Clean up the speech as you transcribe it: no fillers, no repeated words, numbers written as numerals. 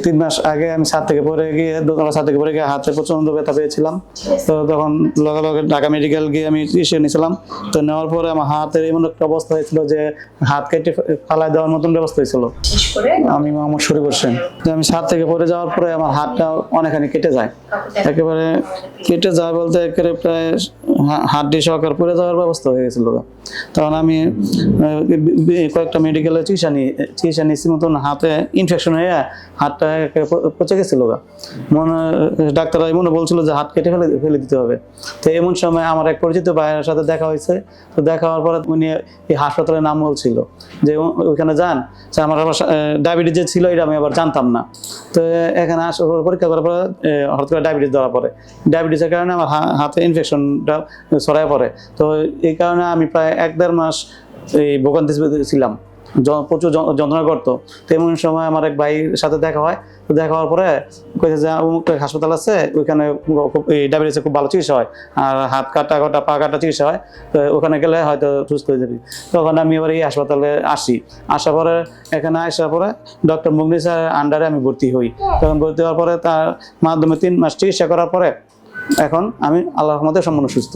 3 মাস আগে আমি ছাদ থেকে পড়ে গিয়ে দোতলা ছাদ থেকে পড়ে গিয়ে হাতে প্রচন্ড ব্যথা পেয়েছিলাম। তো তখন লগে লগে ঢাকা মেডিকেল গিয়ে আমি চিকিৎসা নিয়েছিলাম। তো নেওয়ার পরে আমার হাতের এমন একটা অবস্থা হয়েছিল যে হাত কেটে ফালাই দেওয়ার মতন ব্যবস্থা হয়েছিল। আমি মোহাম্মদ শরীফ হোসেন। আমি ছাদ থেকে পড়ে যাওয়ার পরে আমার হাতটা অনেকখানি কেটে যায়, একেবারে কেটে যায় বলতে একেবারে প্রায় হাড্ডি সহকার পড়ে যাওয়ার ব্যবস্থা হয়ে গেছিল। তখন আমি কয়েকটা মেডিকেলে চিকিৎসা নিয়েছি, মতন হাতে ইনফেকশন হয়ে হাতটা পচে গেছিল। ডাক্তাররা মনে বলছিল যে হাত কেটে ফেলে দিতে হবে। তো এমন সময় আমার এক পরিচিত ভাইয়ের সাথে দেখা হয়েছে। তো দেখা হওয়ার পরে উনি এই হাসপাতালের নাম বলছিল যে ওইখানে যান। আমার আবার ডায়াবেটিস যে ছিল এটা আমি আবার জানতাম না। তো এখানে আসার পর পরীক্ষা করার পরে হঠাৎ করে ডায়াবেটিস ধরা পড়ে। ডায়াবেটিসের কারণে আমার হাতে ইনফেকশনটা ছড়ায় পড়ে। তো এই কারণে আমি প্রায় 1-1.5 মাস এই ভোগান্তি ছিলাম, প্রচুর যন্ত্রণা করতো। তো এমন সময় আমার এক ভাইয়ের সাথে দেখা হয়। তো দেখা হওয়ার পরে কইছে যে অমুক হাসপাতাল আছে, ওইখানে এই ডায়াবেটিসে খুব ভালো চিকিৎসা হয়, আর হাত কাটা পা কাটা চিকিৎসা হয়, তো ওখানে গেলে হয়তো সুস্থ হয়ে যাবি। তখন আমি এবার এই হাসপাতালে আসার পরে এখানে আসার পরে ডক্টর মুগনি স্যারের আন্ডারে আমি ভর্তি হই। তখন ভর্তি হওয়ার পরে তার মাধ্যমে 3 মাস চিকিৎসা করার পরে এখন আমি আল্লাহর রহমতে সম্পূর্ণ সুস্থ।